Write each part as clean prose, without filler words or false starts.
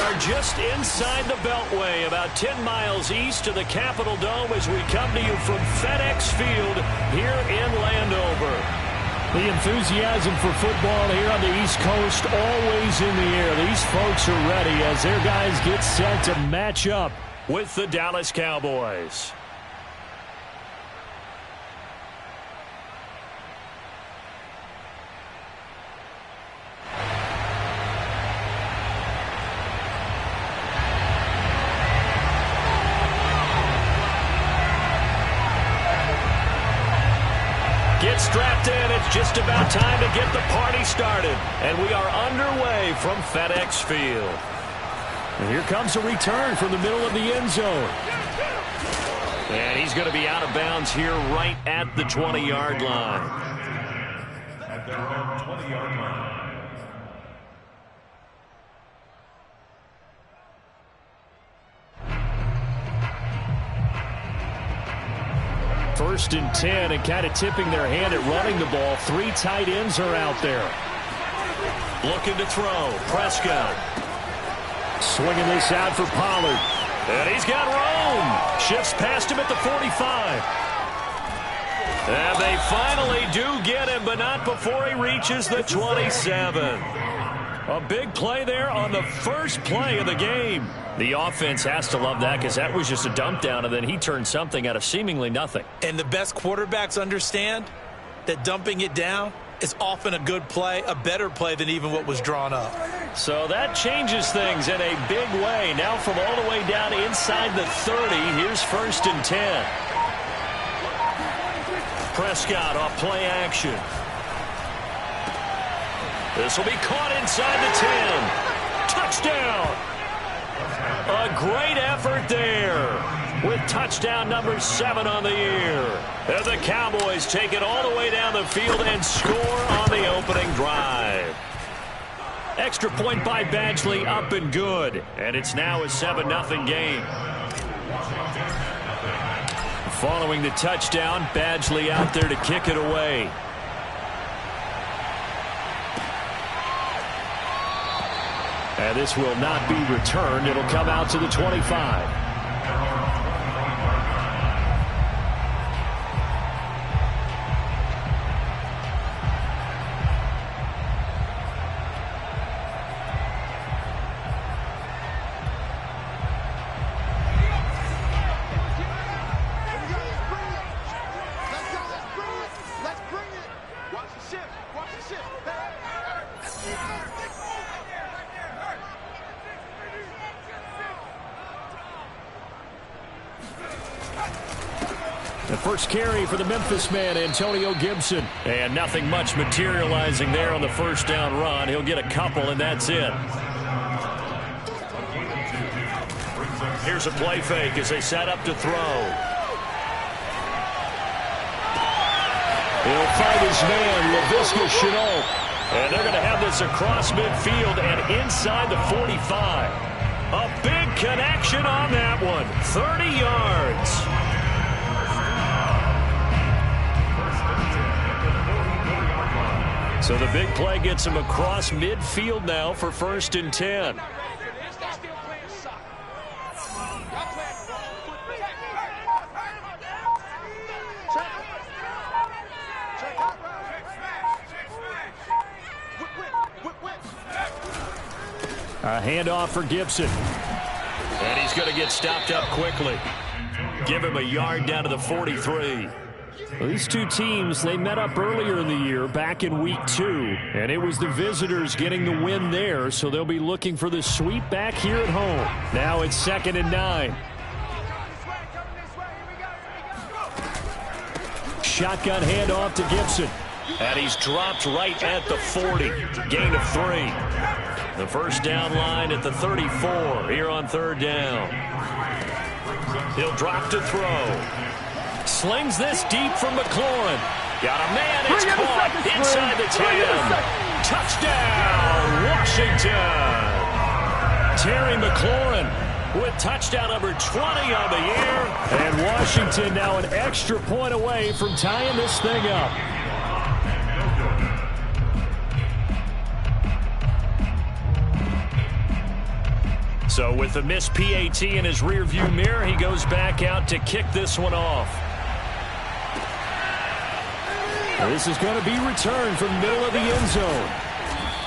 are just inside the Beltway, about 10 miles east of the Capitol Dome as we come to you from FedEx Field here in Landover. The enthusiasm for football here on the East Coast always in the air. These folks are ready as their guys get set to match up with the Dallas Cowboys. Get strapped in. It's just about time to get the party started. And we are underway from FedEx Field. And here comes a return from the middle of the end zone. And he's going to be out of bounds here right at the 20-yard line. At their own 20-yard line. First and 10, and kind of tipping their hand at running the ball. Three tight ends are out there. Looking to throw. Prescott. Swinging this out for Pollard. And he's got room. Shifts past him at the 45. And they finally do get him, but not before he reaches the 27. A big play there on the first play of the game. The offense has to love that because that was just a dump down, and then he turned something out of seemingly nothing. And the best quarterbacks understand that dumping it down is often a good play, a better play than even what was drawn up. So that changes things in a big way. Now from all the way down inside the 30, here's first and 10. Prescott off play action. This will be caught inside the 10. Touchdown! A great effort there with touchdown number 7 on the year. And the Cowboys take it all the way down the field and score on the opening drive. Extra point by Badgley, up and good. And it's now a 7-0 game. Following the touchdown, Badgley out there to kick it away. And this will not be returned. It'll come out to the 25. The first carry for the Memphis man, Antonio Gibson. And nothing much materializing there on the first down run. He'll get a couple, and that's it. Here's a play fake as they set up to throw. He'll find his man, Laviska Shenault. And they're going to have this across midfield and inside the 45. A big connection on that one. 30 yards. So the big play gets him across midfield now for first and 10. A handoff for Gibson. And he's going to get stopped up quickly. Give him a yard down to the 43. Well, these two teams, they met up earlier in the year, back in week 2. And it was the visitors getting the win there, so they'll be looking for the sweep back here at home. Now it's 2nd and 9. Shotgun handoff to Gibson. And he's dropped right at the 40. Gain of 3. The first down line at the 34 here on 3rd down. He'll drop to throw. Slings this deep from McLaurin. Got a man, it's caught inside the 10. Touchdown, Washington. Terry McLaurin with touchdown number 20 on the year. And Washington now an extra point away from tying this thing up. So with the missed PAT in his rearview mirror, he goes back out to kick this one off. This is going to be returned from the middle of the end zone.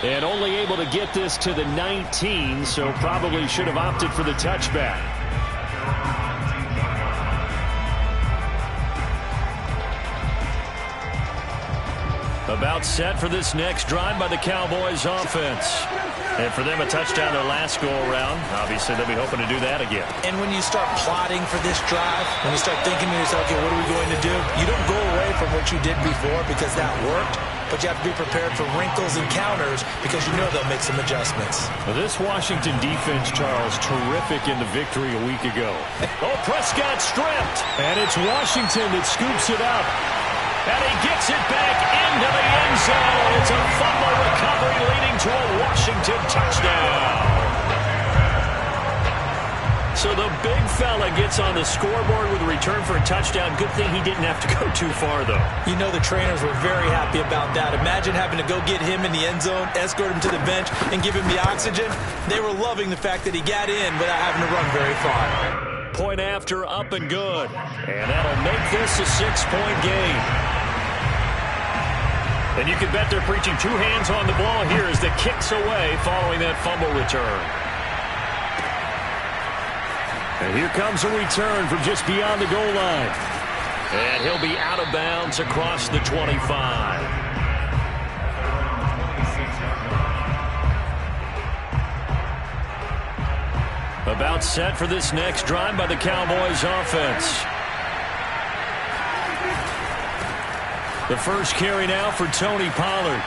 And only able to get this to the 19, so probably should have opted for the touchback. About set for this next drive by the Cowboys offense. And for them, a touchdown their last go-around. Obviously, they'll be hoping to do that again. And when you start plotting for this drive, when you start thinking to yourself, okay, what are we going to do? You don't go away from what you did before because that worked, but you have to be prepared for wrinkles and counters because you know they'll make some adjustments. Well, this Washington defense, Charles, terrific in the victory a week ago. Oh, Prescott stripped. And it's Washington that scoops it up. And he gets it back into the end zone. It's a fumble recovery leading to a Washington touchdown. So the big fella gets on the scoreboard with a return for a touchdown. Good thing he didn't have to go too far, though. You know the trainers were very happy about that. Imagine having to go get him in the end zone, escort him to the bench, and give him the oxygen. They were loving the fact that he got in without having to run very far. Point after, up and good. And that'll make this a 6-point game. And you can bet they're preaching two hands on the ball here as the kick's away following that fumble return. And here comes a return from just beyond the goal line. And he'll be out of bounds across the 25. About set for this next drive by the Cowboys offense. The first carry now for Tony Pollard.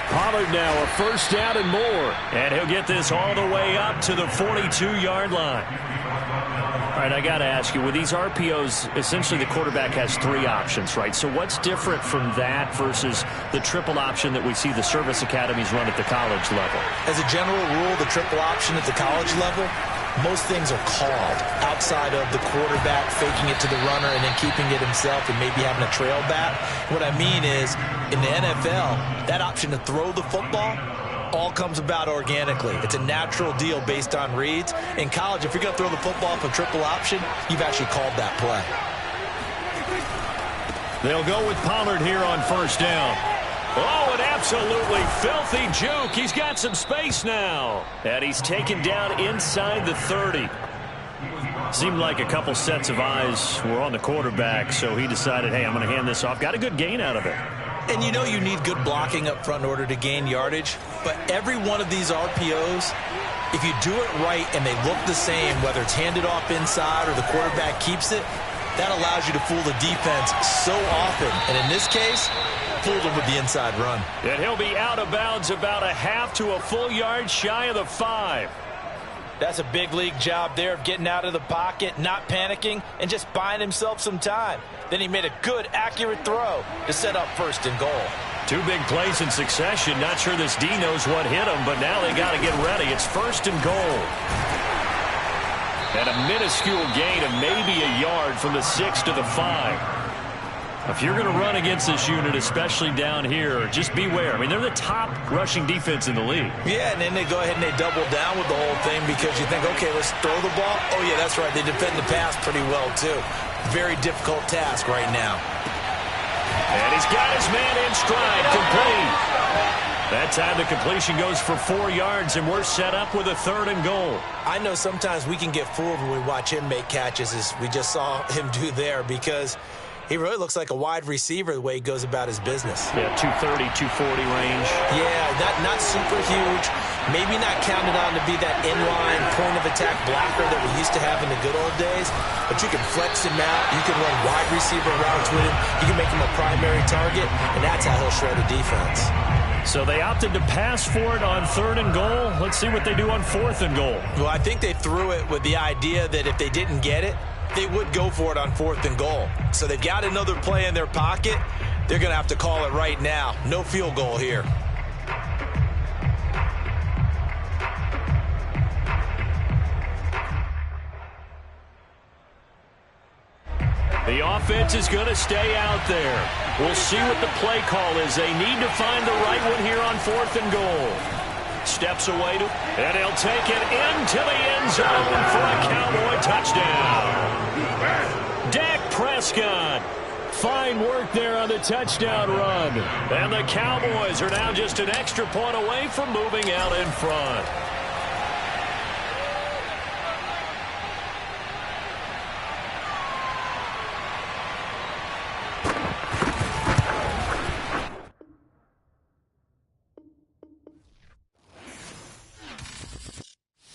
Pollard now a first down and more. And he'll get this all the way up to the 42-yard line. All right, I got to ask you, with these RPOs, essentially the quarterback has three options, right? So what's different from that versus the triple option that we see the service academies run at the college level? As a general rule, the triple option at the college level, most things are called outside of the quarterback faking it to the runner and then keeping it himself and maybe having a trail back. What I mean is, in the NFL, that option to throw the football all comes about organically. It's a natural deal based on reads. In college, if you're going to throw the football for triple option, you've actually called that play. They'll go with Pollard here on first down. Oh, an absolutely filthy juke. He's got some space now. And he's taken down inside the 30. Seemed like a couple sets of eyes were on the quarterback, so he decided, hey, I'm going to hand this off. Got a good gain out of it. And you know you need good blocking up front in order to gain yardage, but every one of these RPOs, if you do it right and they look the same, whether it's handed off inside or the quarterback keeps it, that allows you to fool the defense so often. And in this case, fooled him with the inside run. And he'll be out of bounds about a half to a full yard shy of the 5. That's a big league job there of getting out of the pocket, not panicking, and just buying himself some time. Then he made a good, accurate throw to set up first and goal. Two big plays in succession. Not sure this D knows what hit him, but now they got to get ready. It's first and goal. And a minuscule gain of maybe a yard from the 6 to the 5. If you're going to run against this unit, especially down here, just beware. I mean, they're the top rushing defense in the league. Yeah, and then they go ahead and they double down with the whole thing because you think, okay, let's throw the ball. Oh, yeah, that's right. They defend the pass pretty well, too. Very difficult task right now. And he's got his man in stride, complete. That time the completion goes for 4 yards, and we're set up with a 3rd and goal. I know sometimes we can get fooled when we watch him make catches, as we just saw him do there, because he really looks like a wide receiver the way he goes about his business. Yeah, 230, 240 range. Yeah, not super huge. Maybe not counted on to be that inline point-of-attack blocker that we used to have in the good old days. But you can flex him out. You can run wide receiver routes with him. You can make him a primary target, and that's how he'll shred a defense. So they opted to pass for it on 3rd and goal. Let's see what they do on 4th and goal. Well, I think they threw it with the idea that if they didn't get it, they would go for it on 4th and goal. So they've got another play in their pocket. They're going to have to call it right now. No field goal here. The offense is going to stay out there. We'll see what the play call is. They need to find the right one here on 4th and goal. steps away, and he'll take it into the end zone for a Cowboy touchdown. Dak Prescott. Fine work there on the touchdown run. And the Cowboys are now just an extra point away from moving out in front.